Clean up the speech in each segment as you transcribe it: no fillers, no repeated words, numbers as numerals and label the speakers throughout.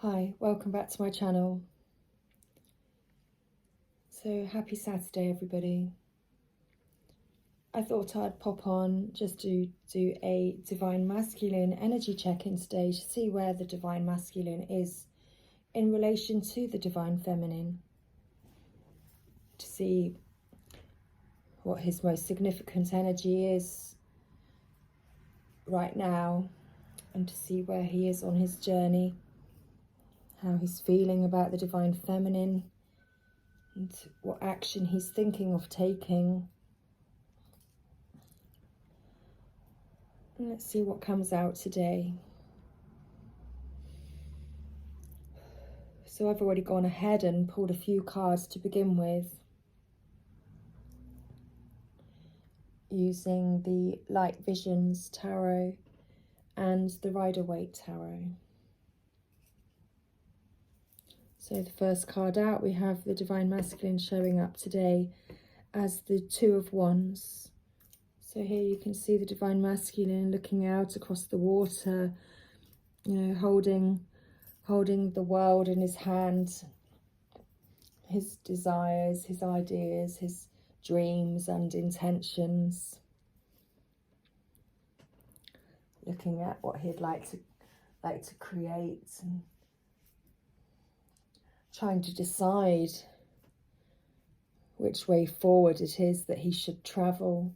Speaker 1: Hi, welcome back to my channel. So happy Saturday, everybody. I thought I'd pop on just to do a Divine Masculine energy check-in today to see where the Divine Masculine is in relation to the Divine Feminine, to see what his most significant energy is right now, and to see where he is on his journey, how he's feeling about the Divine Feminine, and what action he's thinking of taking. And let's see what comes out today. So I've already gone ahead and pulled a few cards to begin with, using the Light Visions Tarot and the Rider-Waite Tarot. So the first card out, we have the Divine Masculine showing up today as the Two of Wands. So here you can see the Divine Masculine looking out across the water, you know, holding the world in his hand, his desires, his ideas, his dreams and intentions, looking at what he'd like to create and trying to decide which way forward it is that he should travel.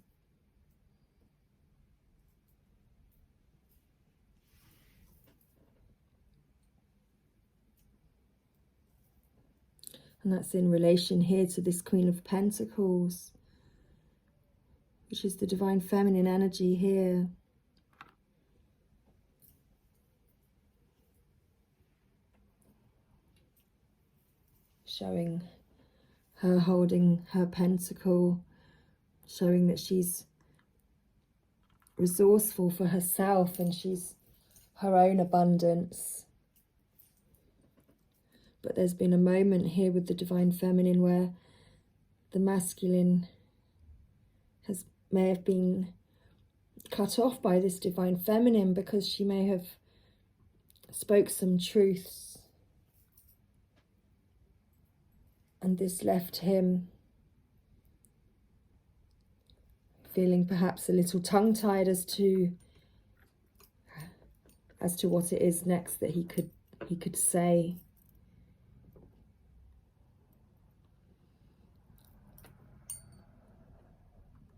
Speaker 1: And that's in relation here to this Queen of Pentacles, which is the Divine Feminine energy here. Showing her holding her pentacle, showing that she's resourceful for herself and she's her own abundance. But there's been a moment here with the Divine Feminine where the masculine may have been cut off by this Divine Feminine because she may have spoke some truths, and this left him feeling perhaps a little tongue-tied as to what it is next that he could say.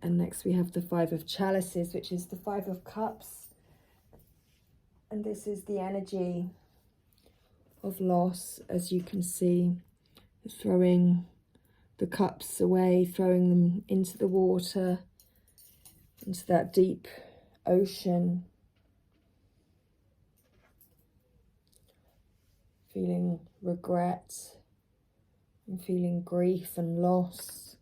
Speaker 1: And next we have the Five of Chalices, which is the Five of Cups. And this is the energy of loss, as you can see, throwing the cups away, throwing them into the water, into that deep ocean, feeling regret and feeling grief and loss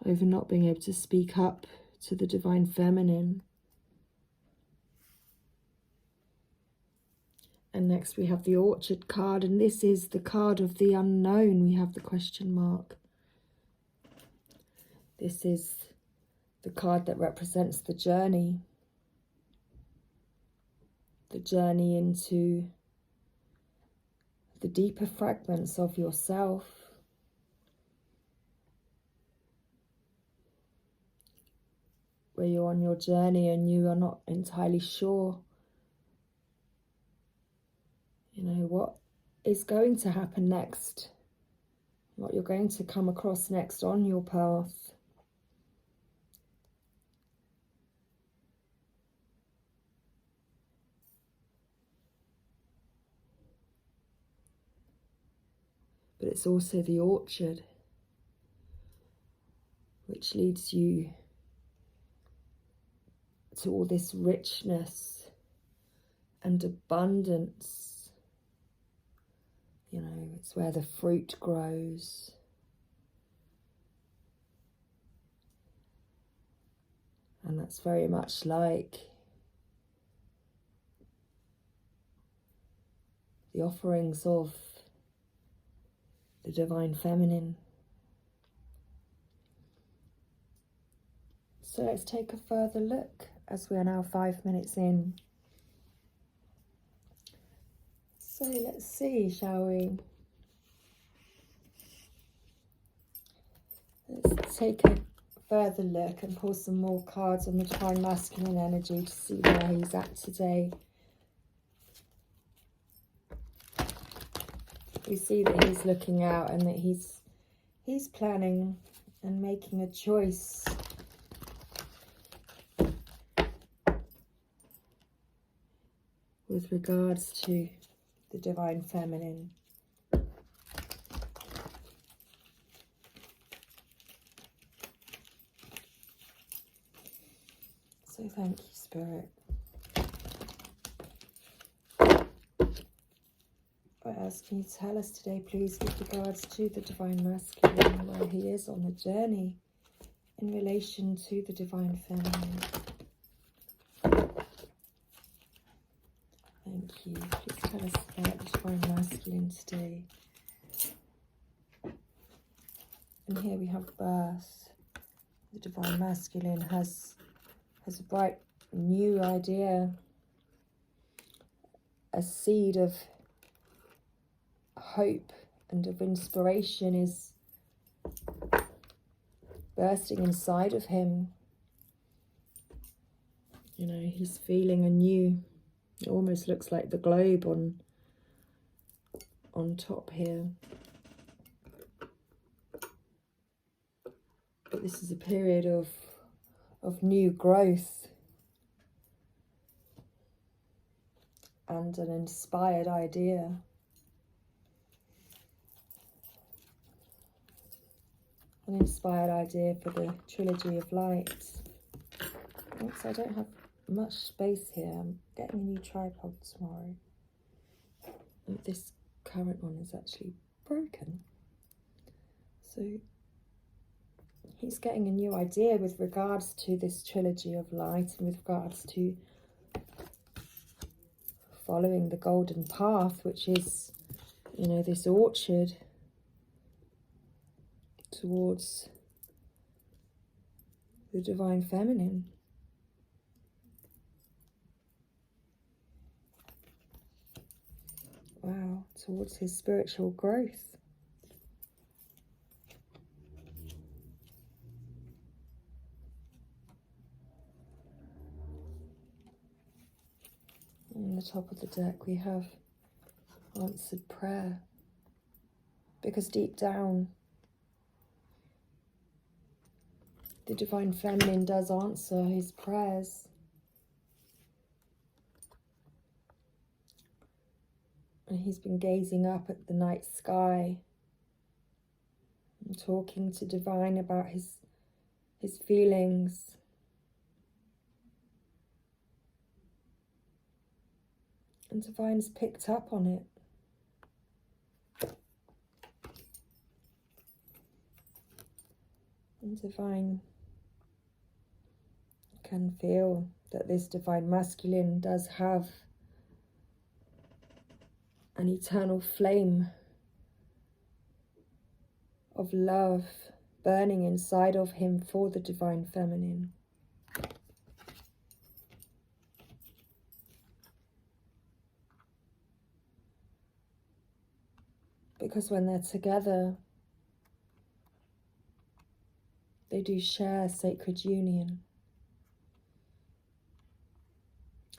Speaker 1: over not being able to speak up to the Divine Feminine. And next we have the Orchard card, and this is the card of the unknown. We have the question mark. This is the card that represents the journey into the deeper fragments of yourself. Where you're on your journey and you are not entirely sure, you know, what is going to happen next, what you're going to come across next on your path. But it's also the orchard, which leads you to all this richness and abundance. You know, it's where the fruit grows. And that's very much like the offerings of the Divine Feminine. So let's take a further look as we are now 5 minutes in. So let's see, shall we? Let's take a further look and pull some more cards on the Divine Masculine energy to see where he's at today. We see that he's looking out and that he's planning and making a choice. With regards to the Divine Feminine. So thank you, Spirit. What else can you tell us today, please, with regards to the Divine Masculine, where he is on the journey in relation to the Divine Feminine? Thank you. Please tell us about the Divine Masculine today. And here we have birth. The Divine Masculine has a bright new idea, a seed of hope and of inspiration is bursting inside of him. You know, he's feeling anew. It almost looks like the globe on top here. But this is a period of new growth and an inspired idea. An inspired idea for the Trilogy of Light. Oops, I don't have much space here. I'm getting a new tripod tomorrow. And this current one is actually broken. So he's getting a new idea with regards to this Trilogy of Light and with regards to following the golden path, which is, you know, this orchard towards the Divine Feminine. Wow, towards his spiritual growth. On the top of the deck we have answered prayer, because deep down the Divine Feminine does answer his prayers. And he's been gazing up at the night sky and talking to Divine about his feelings. And Divine's picked up on it. And Divine can feel that this Divine Masculine does have an eternal flame of love burning inside of him for the Divine Feminine. Because when they're together, they do share sacred union.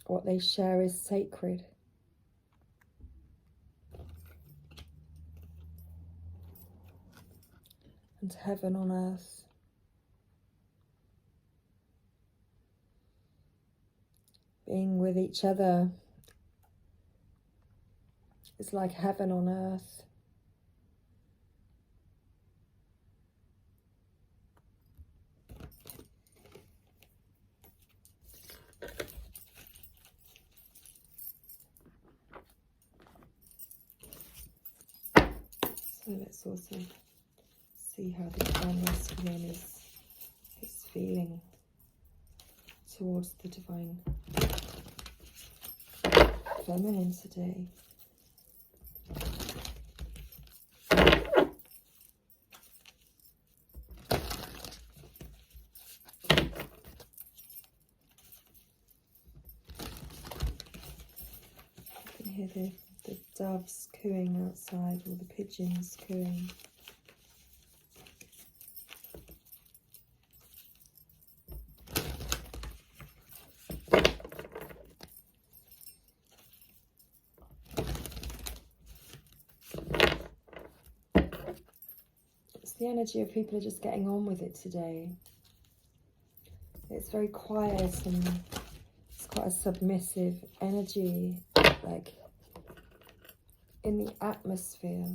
Speaker 1: What they share is sacred. And heaven on earth. Being with each other is like heaven on earth. So let's also see how the Divine Masculine is feeling towards the Divine Feminine today. You can hear The doves cooing outside, or the pigeons cooing. It's the energy of people are just getting on with it today. It's very quiet and it's quite a submissive energy, like in the atmosphere.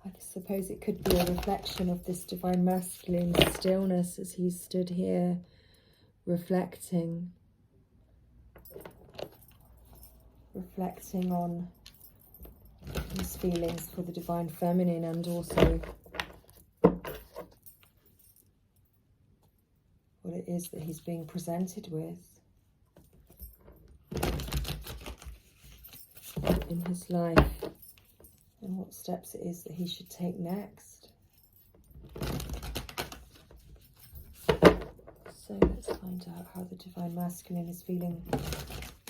Speaker 1: I suppose it could be a reflection of this divine masculine stillness as he stood here reflecting on his feelings for the divine feminine, and also what it is that he's being presented with in his life, and what steps it is that he should take next. So let's find out how the divine masculine is feeling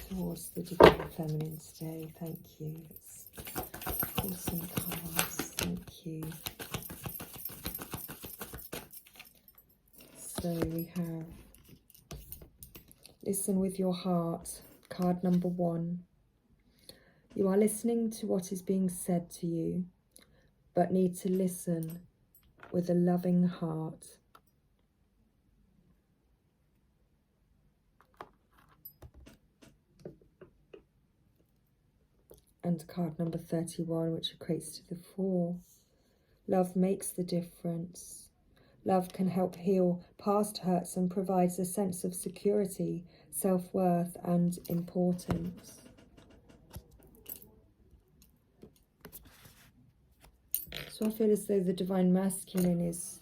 Speaker 1: towards the divine feminine today. Thank you. Let's pull some cards. Thank you. So we have listen with your heart, card number 1. You are listening to what is being said to you, but need to listen with a loving heart. And card number 31, which equates to the 4. Love makes the difference. Love can help heal past hurts and provides a sense of security, self-worth, and importance. So I feel as though the divine masculine is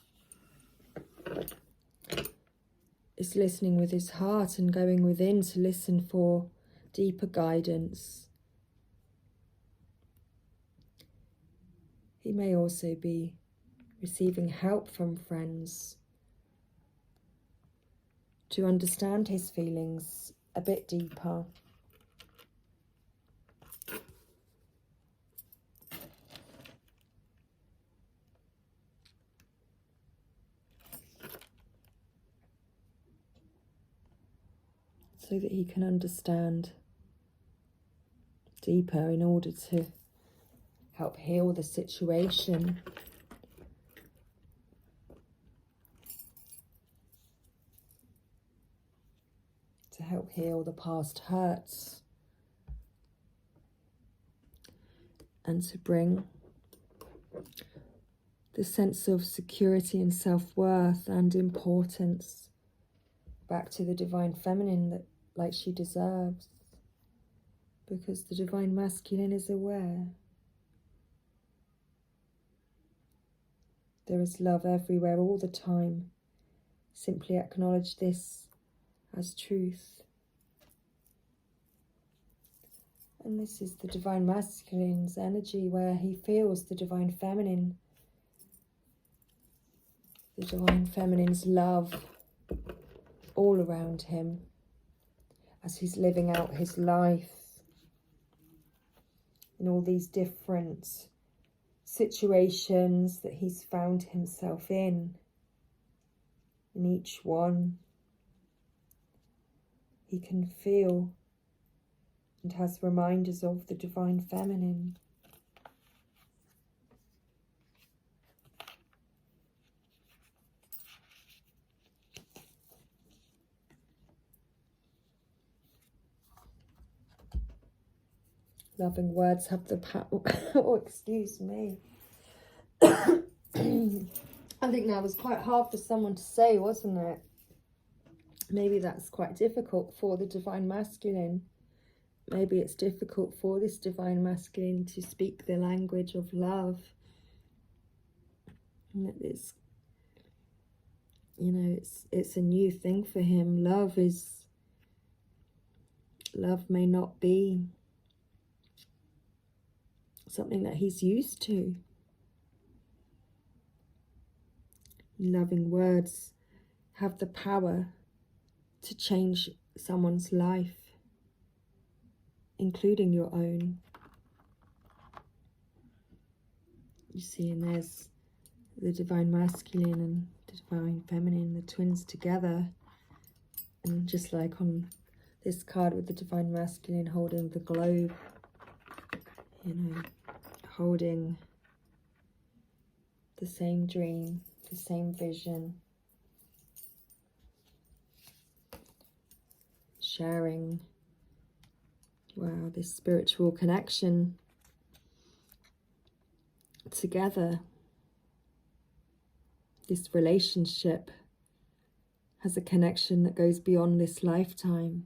Speaker 1: listening with his heart and going within to listen for deeper guidance. He may also be receiving help from friends to understand his feelings a bit deeper. So that he can understand deeper in order to help heal the situation. To help heal the past hurts. And to bring the sense of security and self-worth and importance back to the divine feminine that like she deserves. Because the divine masculine is aware. There is love everywhere all the time. Simply acknowledge this as truth. And this is the divine masculine's energy, where he feels the divine feminine. The divine feminine's love all around him as he's living out his life in all these different situations that he's found himself in each one he can feel and has reminders of the divine feminine. Loving words have the power. Oh, excuse me. I think that was quite hard for someone to say, wasn't it? Maybe that's quite difficult for the divine masculine. Maybe it's difficult for this divine masculine to speak the language of love. And that it's, you know, it's a new thing for him. Love may not be something that he's used to. Loving words have the power to change someone's life, including your own. You see, and there's the divine masculine and the divine feminine, the twins together. And just like on this card with the divine masculine holding the globe, you know, holding the same dream, the same vision, sharing, wow, this spiritual connection together. This relationship has a connection that goes beyond this lifetime.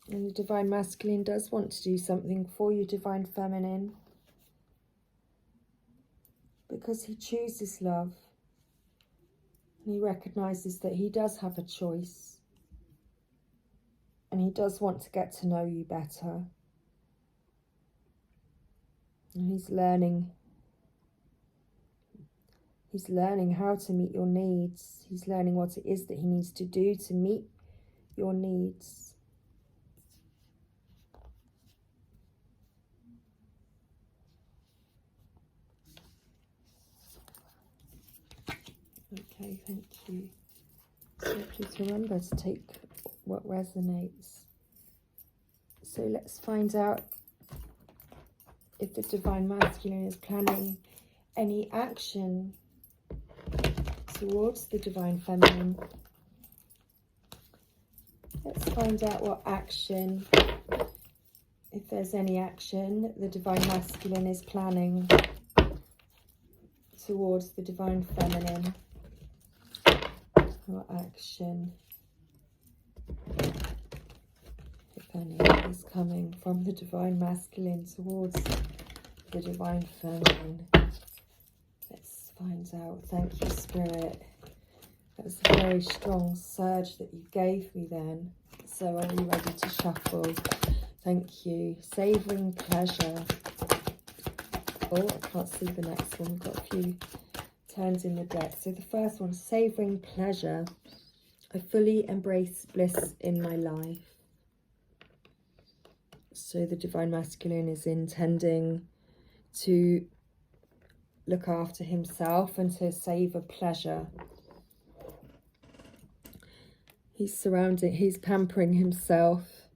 Speaker 1: And the divine masculine does want to do something for you, divine feminine, because he chooses love. And he recognizes that he does have a choice. And he does want to get to know you better. And he's learning how to meet your needs. He's learning what it is that he needs to do to meet your needs. Okay, thank you. So please remember to take what resonates. So let's find out if the divine masculine is planning any action towards the divine feminine. Let's find out what action, if there's any action that the divine masculine is planning towards the divine feminine. What action, if any, is coming from the divine masculine towards the divine feminine? Let's find out. Thank you, Spirit. That was a very strong surge that you gave me then. So are you ready to shuffle? Thank you. Savouring pleasure. Oh, I can't see the next one. We've got a few turns in the deck. So the first one, savouring pleasure. I fully embrace bliss in my life. So the divine masculine is intending to look after himself and to savour pleasure. He's pampering himself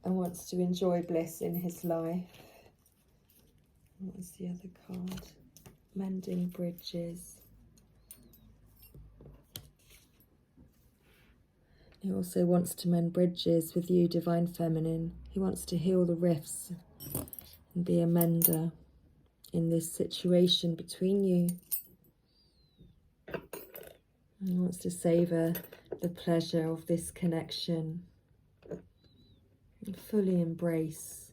Speaker 1: and wants to enjoy bliss in his life. What was the other card? Mending bridges. He also wants to mend bridges with you, divine feminine. He wants to heal the rifts and be a mender in this situation between you. He wants to savour the pleasure of this connection and fully embrace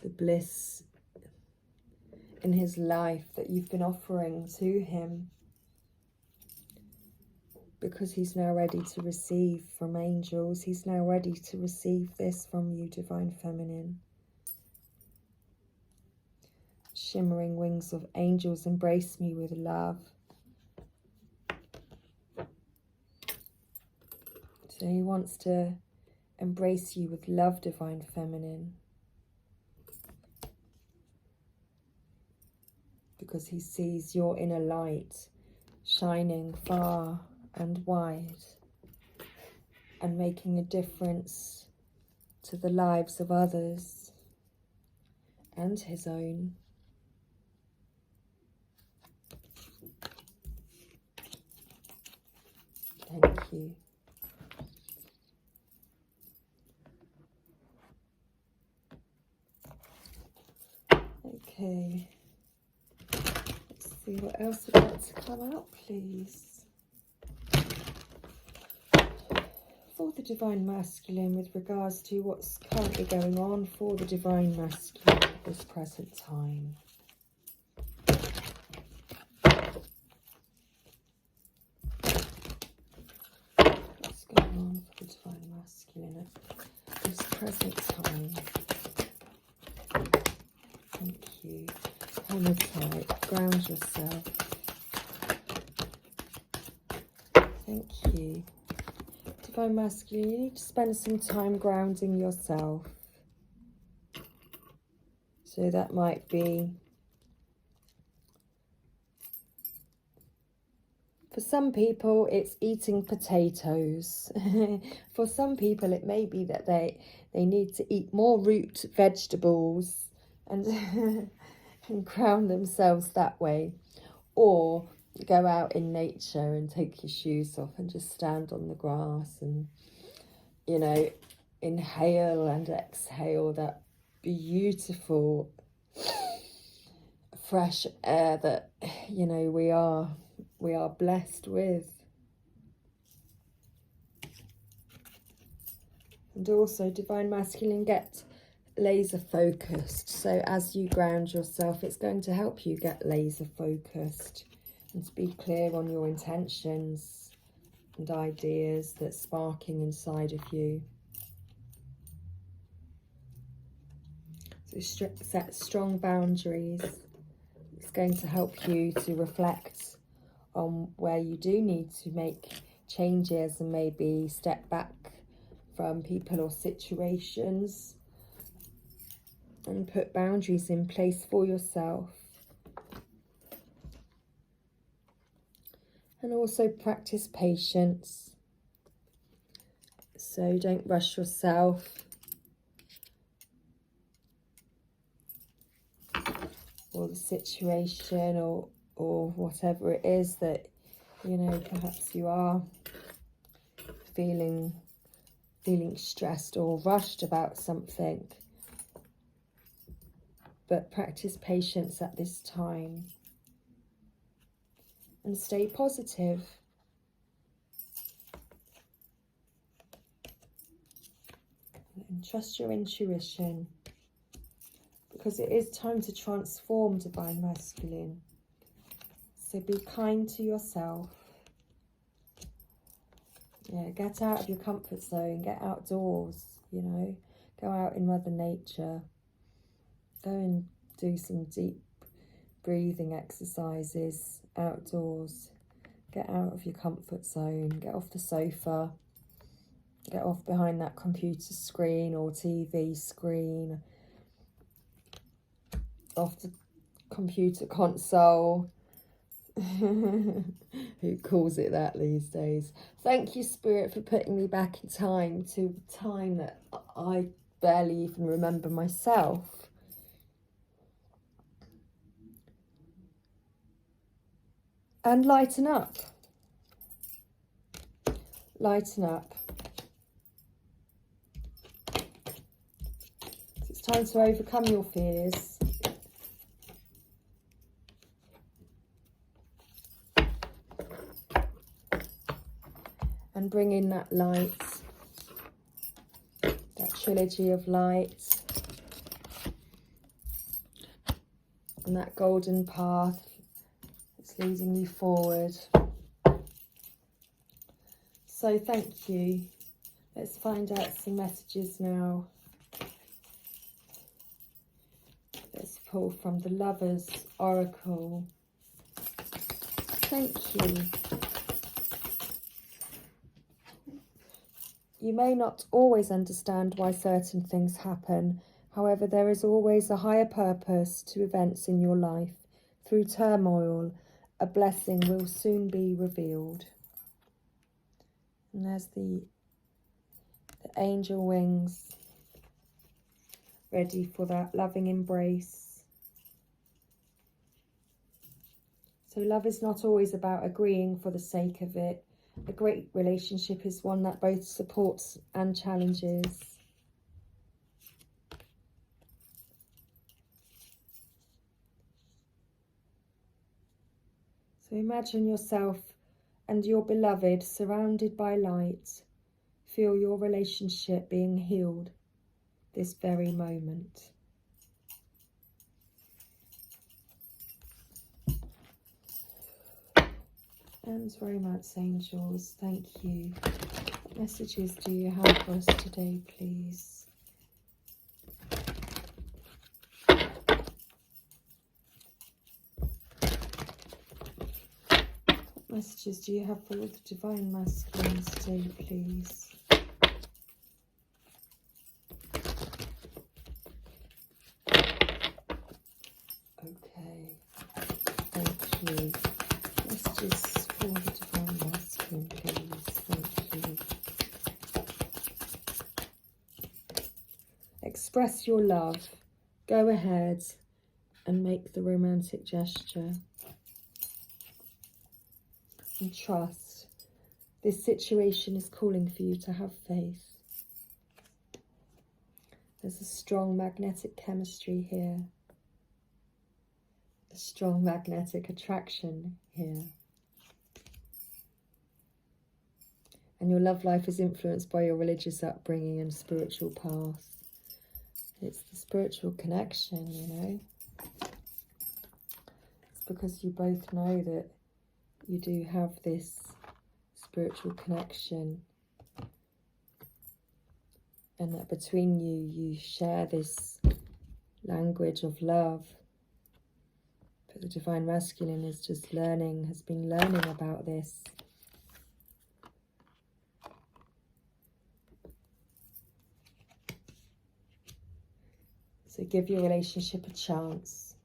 Speaker 1: the bliss in his life that you've been offering to him, because he's now ready to receive from angels. He's now ready to receive this from you, divine feminine. Shimmering wings of angels, embrace me with love. So he wants to embrace you with love, divine feminine, because he sees your inner light shining far and wide and making a difference to the lives of others and his own. Thank you. Okay. Let's see what else would like to come out, please. For the divine masculine, with regards to what's currently going on for the divine masculine at this present time. What's going on for the divine masculine at this present time? you. Divine Masculine, you need to spend some time grounding yourself. So that might be, for some people, it's eating potatoes. For some people, it may be that they need to eat more root vegetables and, and ground themselves that way. Or go out in nature and take your shoes off and just stand on the grass and, you know, inhale and exhale that beautiful fresh air that, you know, we are blessed with. And also, Divine Masculine, get laser focused. So as you ground yourself, it's going to help you get laser focused and to be clear on your intentions and ideas that's sparking inside of you. So set strong boundaries. It's going to help you to reflect on where you do need to make changes and maybe step back from people or situations and put boundaries in place for yourself. And also practice patience. So don't rush yourself. Or the situation or whatever it is that, you know, perhaps you are feeling stressed or rushed about something. But practice patience at this time. And stay positive. And trust your intuition. Because it is time to transform, Divine Masculine. So be kind to yourself. Yeah, get out of your comfort zone. Get outdoors, you know. Go out in Mother Nature. Go and do some deep breathing exercises outdoors. Get out of your comfort zone. Get off the sofa. Get off behind that computer screen or TV screen. Off the computer console. Who calls it that these days? Thank you, Spirit, for putting me back in time to a time that I barely even remember myself. And lighten up. Lighten up. It's time to overcome your fears. And bring in that light, that trilogy of light, and that golden path that's leading you forward. So thank you. Let's find out some messages now. Let's pull from the Lovers Oracle. Thank you. You may not always understand why certain things happen. However, there is always a higher purpose to events in your life. Through turmoil, a blessing will soon be revealed. And there's the angel wings, ready for that loving embrace. So love is not always about agreeing for the sake of it. A great relationship is one that both supports and challenges. So imagine yourself and your beloved surrounded by light. Feel your relationship being healed this very moment. And romance angels, thank you. What messages do you have for us today, please? What messages do you have for the Divine Masculine today, please? Okay, thank you. Messages for the Divine Masculine, please. Thank you. Express your love. Go ahead and make the romantic gesture. And trust. This situation is calling for you to have faith. There's a strong magnetic chemistry here. A strong magnetic attraction here. And your love life is influenced by your religious upbringing and spiritual path. It's the spiritual connection, you know. It's because you both know that you do have this spiritual connection, and that between you, you share this language of love. But the Divine Masculine is just learning, has been learning about this. So give your relationship a chance.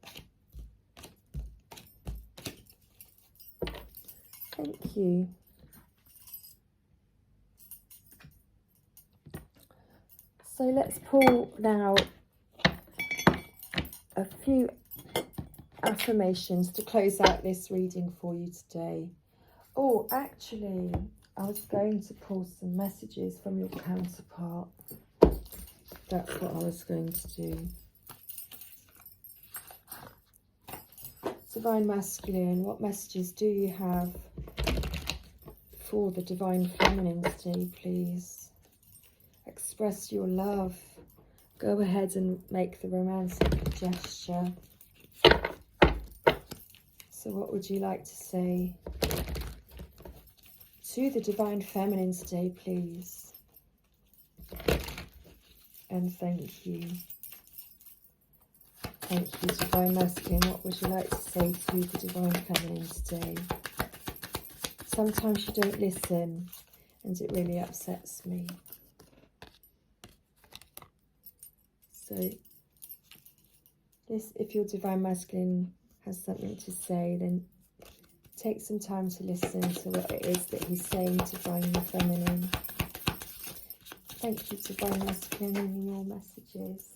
Speaker 1: Thank you. So let's pull now a few affirmations to close out this reading for you today. Oh, actually, I was going to pull some messages from your counterpart. That's what I was going to do. Divine Masculine, what messages do you have for the Divine Feminine today, please? Express your love. Go ahead and make the romantic gesture. So what would you like to say to the Divine Feminine today, please? And thank you. Thank you, Divine Masculine. What would you like to say to the Divine Feminine today? Sometimes you don't listen, and it really upsets me. So, if your Divine Masculine has something to say, then take some time to listen to what it is that he's saying, Divine Feminine. Thank you, Divine Masculine, and your messages.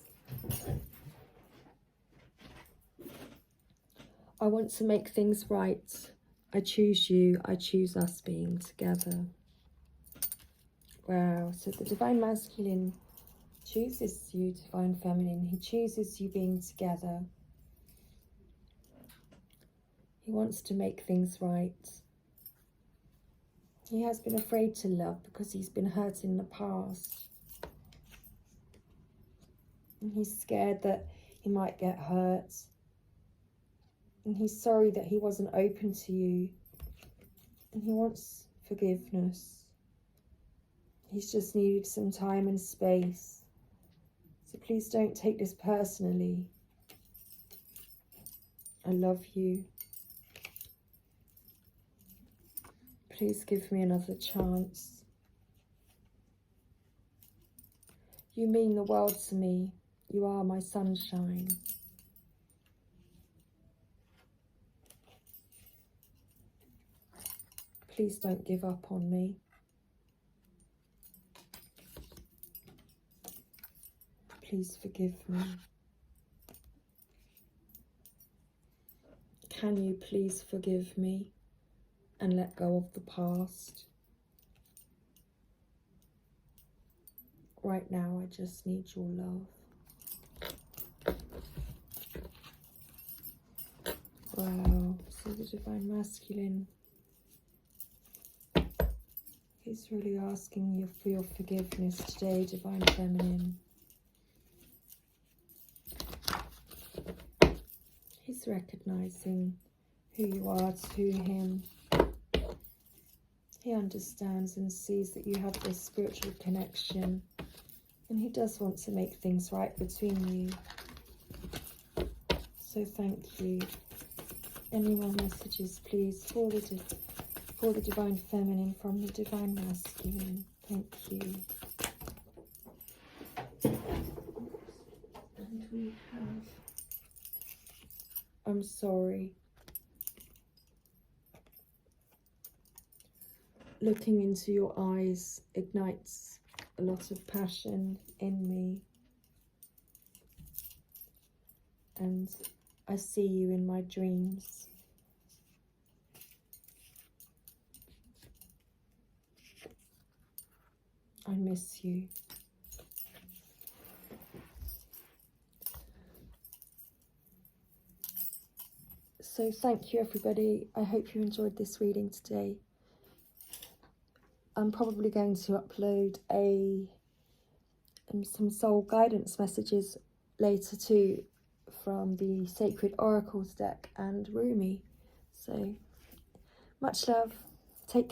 Speaker 1: I want to make things right. I choose you. I choose us being together. Wow. So the Divine Masculine chooses you, Divine Feminine. He chooses you being together. He wants to make things right. He has been afraid to love because he's been hurt in the past. And he's scared that he might get hurt. And he's sorry that he wasn't open to you. And he wants forgiveness. He's just needed some time and space. So please don't take this personally. I love you. Please give me another chance. You mean the world to me. You are my sunshine. Please don't give up on me. Please forgive me. Can you please forgive me and let go of the past? Right now, I just need your love. Wow, so the Divine Masculine, he's really asking you for your forgiveness today, Divine Feminine. He's recognizing who you are to him. He understands and sees that you have this spiritual connection, and he does want to make things right between you. So thank you. Any more messages, please, for the for the Divine Feminine from the Divine Masculine. Thank you. And we have, I'm sorry. Looking into your eyes ignites a lot of passion in me. And I see you in my dreams. I miss you. So thank you everybody. I hope you enjoyed this reading today. I'm probably going to upload some soul guidance messages later too from the Sacred Oracles deck and Rumi. So much love. Take care.